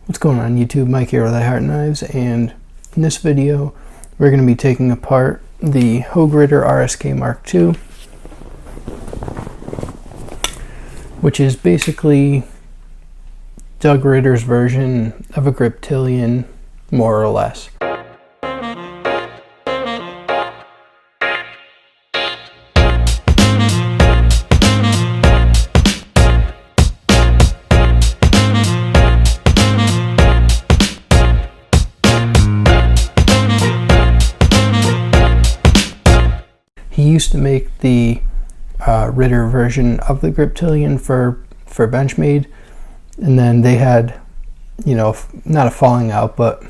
What's going on YouTube? Mike here with iHeart Knives, and in this video we're going to be taking apart the Hogue Ritter RSK Mark II, which is basically Doug Ritter's version of a Griptilian, more or less. He used to make the Ritter version of the Griptilian for Benchmade, and then they had, you know, not a falling out, but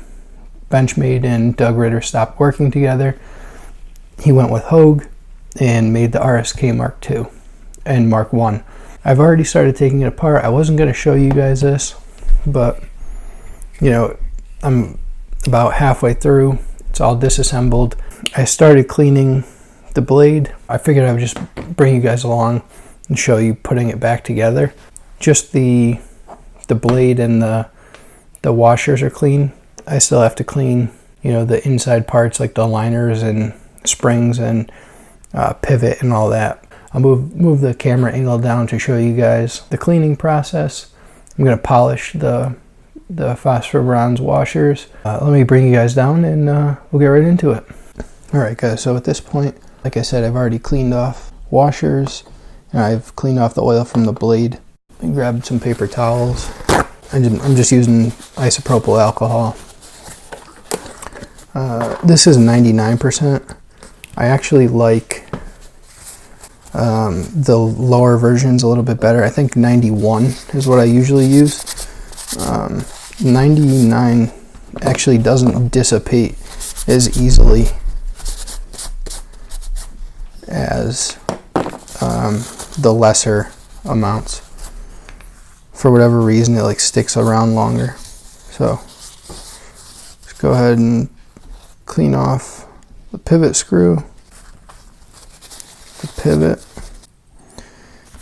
Benchmade and Doug Ritter stopped working together. He went with Hogue and made the RSK Mark II and Mark I. I've already started taking it apart. I wasn't going to show you guys this, but you know, I'm about halfway through. It's all disassembled. I started cleaning the blade. I figured I would just bring you guys along and show you putting it back together. Just the blade and the washers are clean. I still have to clean, you know, the inside parts like the liners and springs and pivot and all that. I'll move the camera angle down to show you guys the cleaning process. I'm going to polish the phosphor bronze washers. Let me bring you guys down and we'll get right into it. Alright guys, so at this point, like I said, I've already cleaned off washers and I've cleaned off the oil from the blade. I grabbed some paper towels. I'm just using isopropyl alcohol. This is 99%. I actually like the lower versions a little bit better. I think 91 is what I usually use. 99 actually doesn't dissipate as easily as the lesser amounts. For whatever reason, it like sticks around longer. So just go ahead and clean off the pivot screw, the pivot,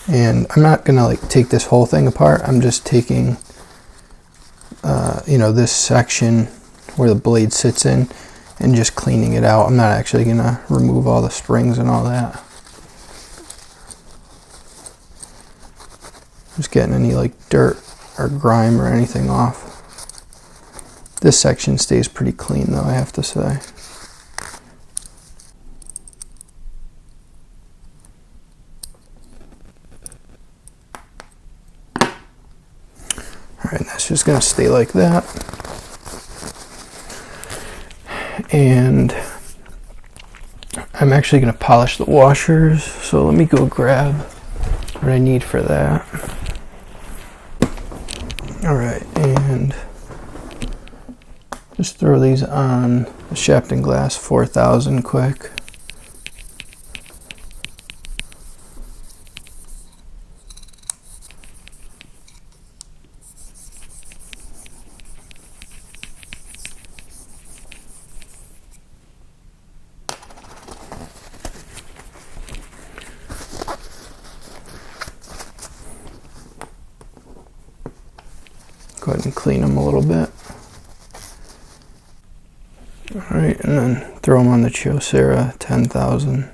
and I'm not gonna like take this whole thing apart. I'm just taking you know, this section where the blade sits in and just cleaning it out. I'm not actually gonna remove all the springs and all that. Just getting any like dirt or grime or anything off. This section stays pretty clean though, I have to say. Alright, that's just gonna stay like that. And I'm actually gonna polish the washers, so let me go grab what I need for that. Alright, and just throw these on the Shapton Glass 4000 quick. Go ahead and clean them a little bit. Alright, and then throw them on the Kyocera 10,000.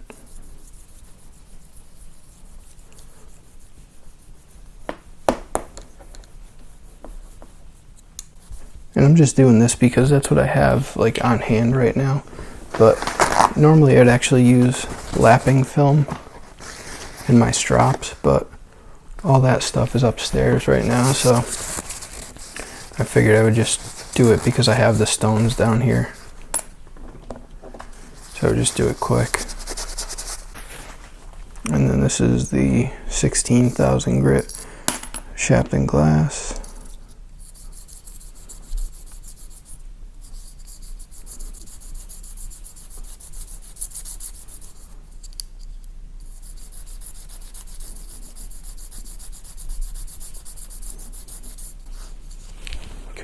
And I'm just doing this because that's what I have like on hand right now. But normally I'd actually use lapping film in my strops, but all that stuff is upstairs right now, so I figured I would just do it because I have the stones down here. So I would just do it quick. And then this is the 16,000 grit Shapton Glass.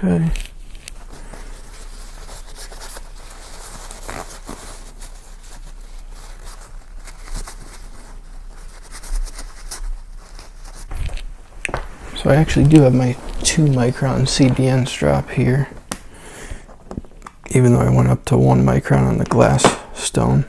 Okay. So I actually do have my 2 micron CDN strap here, even though I went up to 1 micron on the glass stone.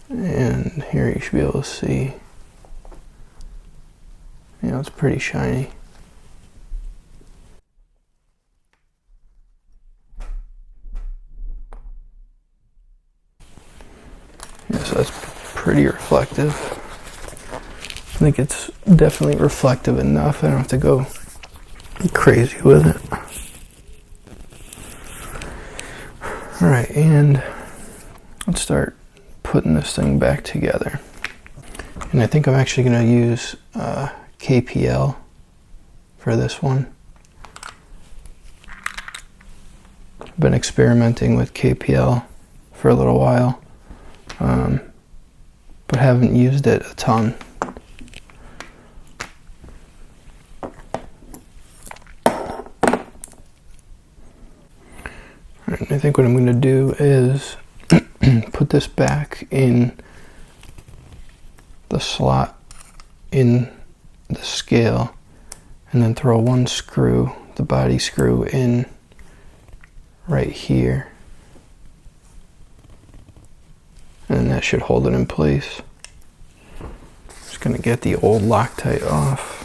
And here you should be able to see, you know, it's pretty shiny. Yeah, so that's pretty reflective. I think it's definitely reflective enough. I don't have to go crazy with it. All right, and let's start putting this thing back together. And I think I'm actually going to use KPL for this one. I've been experimenting with KPL for a little while, but haven't used it a ton. Alright, I think what I'm going to do is put this back in the slot in the scale, and then throw 1 screw, the body screw, in right here, and that should hold it in place. Just gonna get the old Loctite off.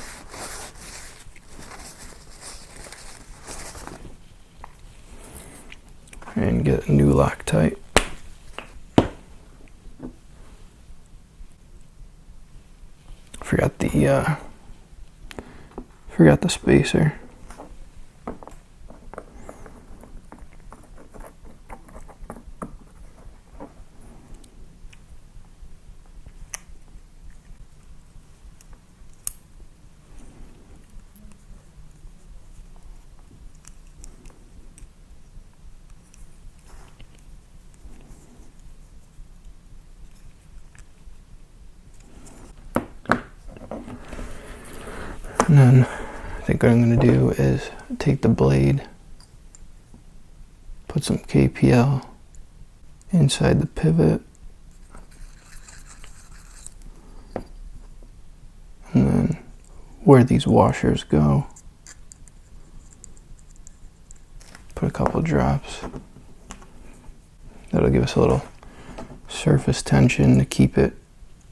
And get a new Loctite. Forgot the spacer. And then I think what I'm going to do is take the blade, put some KPL inside the pivot, and then where these washers go, put a couple drops. That'll give us a little surface tension to keep it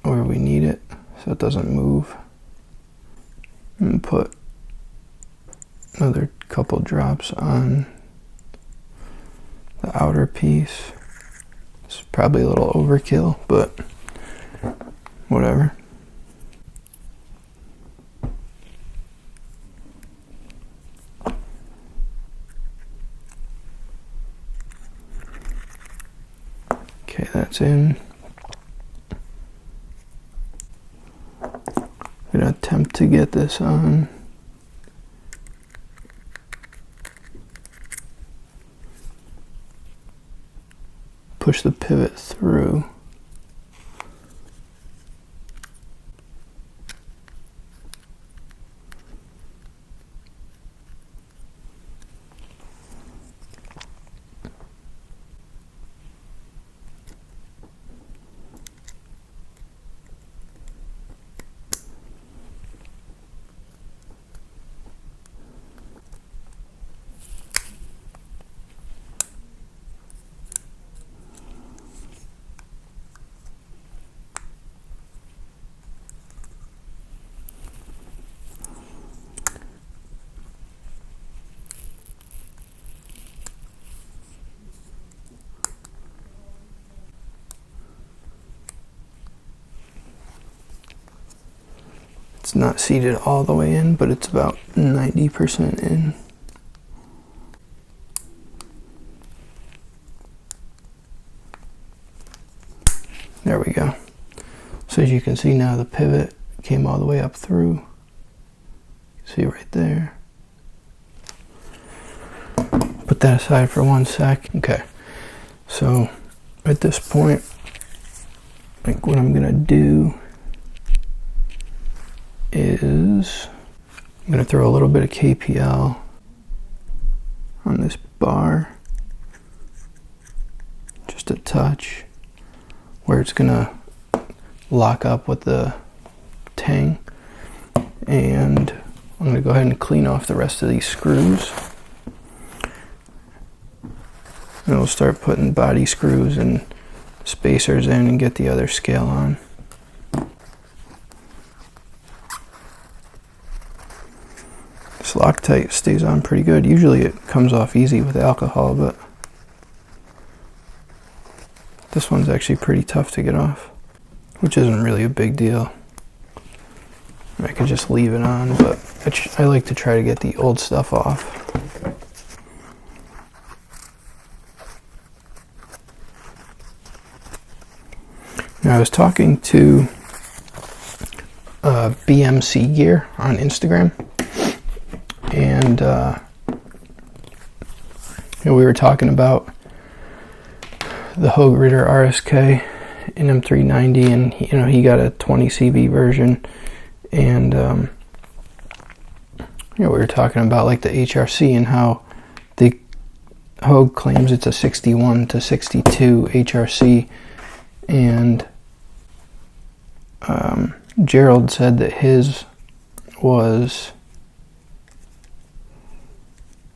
where we need it so it doesn't move. And put another couple drops on the outer piece. It's probably a little overkill, but whatever. Okay, that's in. I'm gonna attempt to get this on. Push the pivot through. It's not seated all the way in, but it's about 90% in. There we go. So as you can see now, the pivot came all the way up through. See right there. Put that aside for 1 sec. Okay, so at this point, I think what I'm gonna do is I'm gonna throw a little bit of KPL on this bar just a touch where it's gonna lock up with the tang. And I'm gonna go ahead and clean off the rest of these screws. And we'll start putting body screws and spacers in and get the other scale on. This Loctite stays on pretty good. Usually it comes off easy with alcohol, but this one's actually pretty tough to get off, which isn't really a big deal. I could just leave it on, but I like to try to get the old stuff off. Now I was talking to BMC Gear on Instagram, and we were talking about the Hogue Ritter RSK in M390, and he got a 20 CV version, and we were talking about like the HRC and how the Hogue claims it's a 61 to 62 HRC, and Gerald said that his was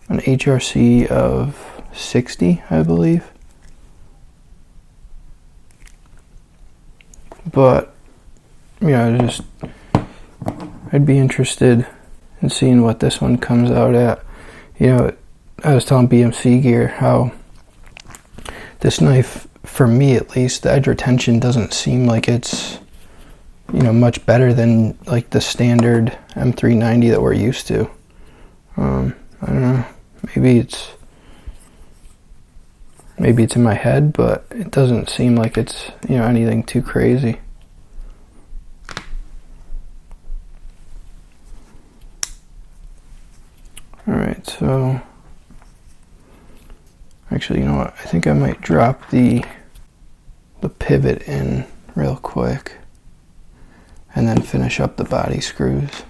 an HRC of 60, I believe. But I'd be interested in seeing what this one comes out at. I was telling BMC Gear how this knife, for me at least, the edge retention doesn't seem like it's much better than like the standard M390 that we're used to. I don't know, maybe it's in my head, but it doesn't seem like it's anything too crazy. Alright, so actually, you know what, I think I might drop the pivot in real quick and then finish up the body screws.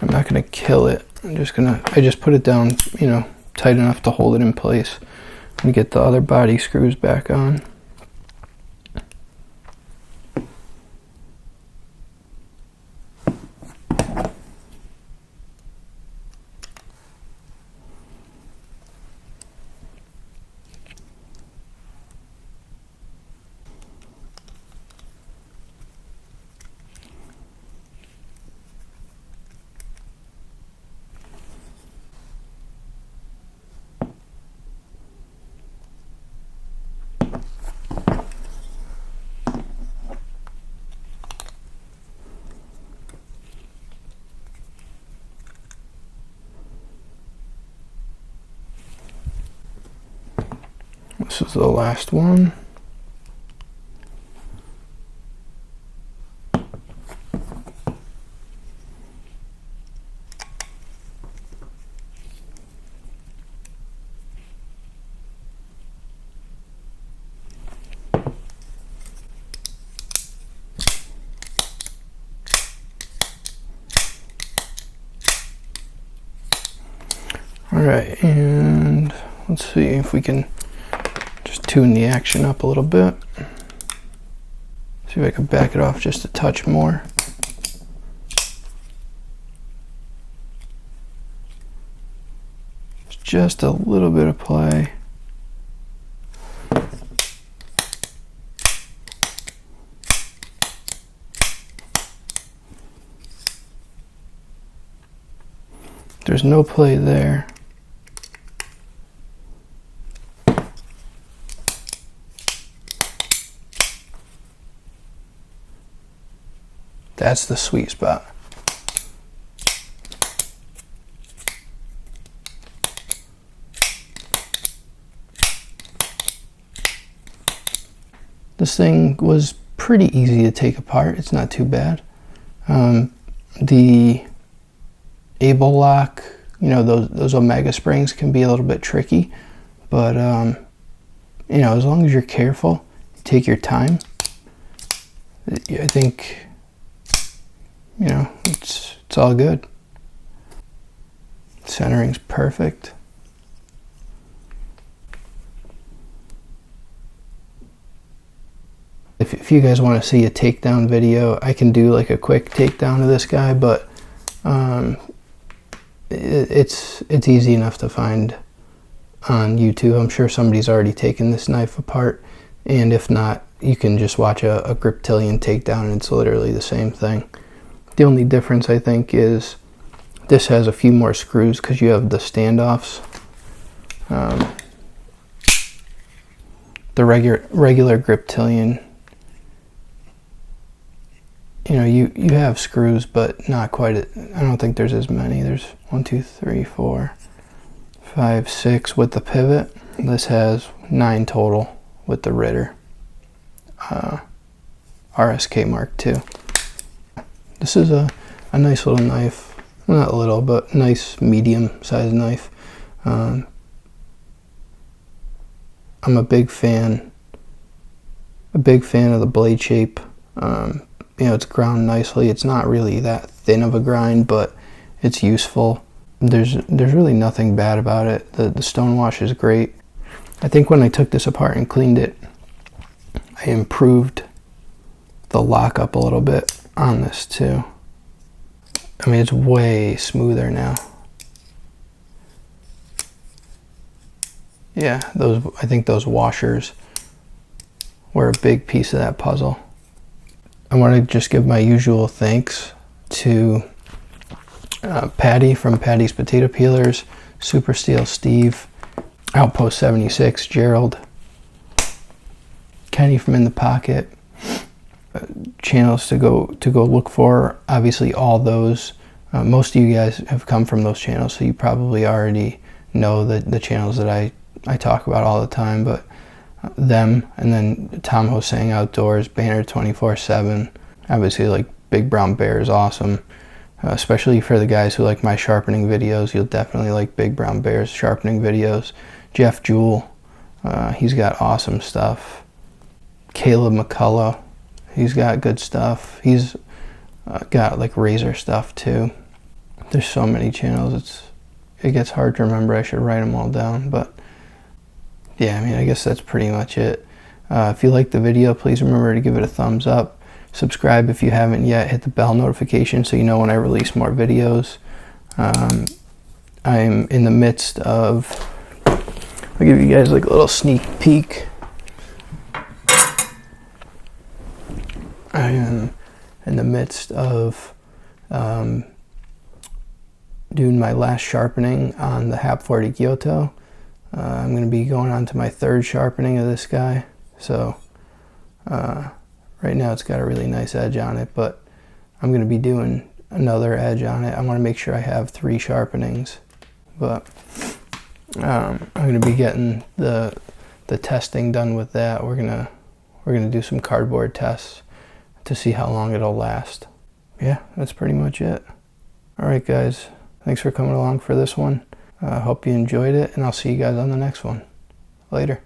I'm not going to kill it. I just put it down, tight enough to hold it in place and get the other body screws back on. This is the last one. All right, and let's see if we can just tune the action up a little bit. See if I can back it off just a touch more. Just a little bit of play. There's no play there. That's the sweet spot. This thing was pretty easy to take apart. It's not too bad. The able lock, you know, those Omega springs can be a little bit tricky, but you know, as long as you're careful, take your time, I think, you know, it's all good. Centering's perfect. If you guys want to see a takedown video, I can do like a quick takedown of this guy, but it's easy enough to find on YouTube. I'm sure somebody's already taken this knife apart, and if not, you can just watch a Griptilian takedown and it's literally the same thing. The only difference, I think, is this has a few more screws because you have the standoffs. The regular Griptilian, you know, you have screws, but not quite. I don't think there's as many. There's 1, 2, 3, 4, 5, 6 with the pivot. This has 9 total with the Ritter. RSK Mark II. This is a nice little knife. Not little, but nice medium-sized knife. I'm a big fan of the blade shape. You know, it's ground nicely. It's not really that thin of a grind, but it's useful. There's really nothing bad about it. The stone wash is great. I think when I took this apart and cleaned it, I improved the lockup a little bit on this too. I mean, it's way smoother now. Yeah, I think those washers were a big piece of that puzzle. I want to just give my usual thanks to Patty from Patty's Potato Peelers, Super Steel Steve, Outpost 76, Gerald, Kenny from In the Pocket. Channels to go look for. Obviously, all those. Most of you guys have come from those channels, so you probably already know the channels that I talk about all the time. But them, and then Tom Hosang Outdoors, Banner 24/7. Obviously, like Big Brown Bear is awesome, especially for the guys who like my sharpening videos. You'll definitely like Big Brown Bear's sharpening videos. Jeff Jewell, he's got awesome stuff. Caleb McCullough, he's got good stuff. He's got like razor stuff too. There's so many channels, it gets hard to remember. I should write them all down, but yeah, I mean, I guess that's pretty much it. If you liked the video, please remember to give it a thumbs up. Subscribe if you haven't yet. Hit the bell notification so you know when I release more videos. I'm in the midst of, I'll give you guys like a little sneak peek. I am in the midst of doing my last sharpening on the Hap 40 Kyoto. I'm going to be going on to my 3rd sharpening of this guy. So right now it's got a really nice edge on it, but I'm going to be doing another edge on it. I want to make sure I have 3 sharpenings, but I'm going to be getting the testing done with that. We're gonna do some cardboard tests to see how long it'll last. Yeah, that's pretty much it. All right, guys. Thanks for coming along for this one. Hope you enjoyed it, and I'll see you guys on the next one. Later.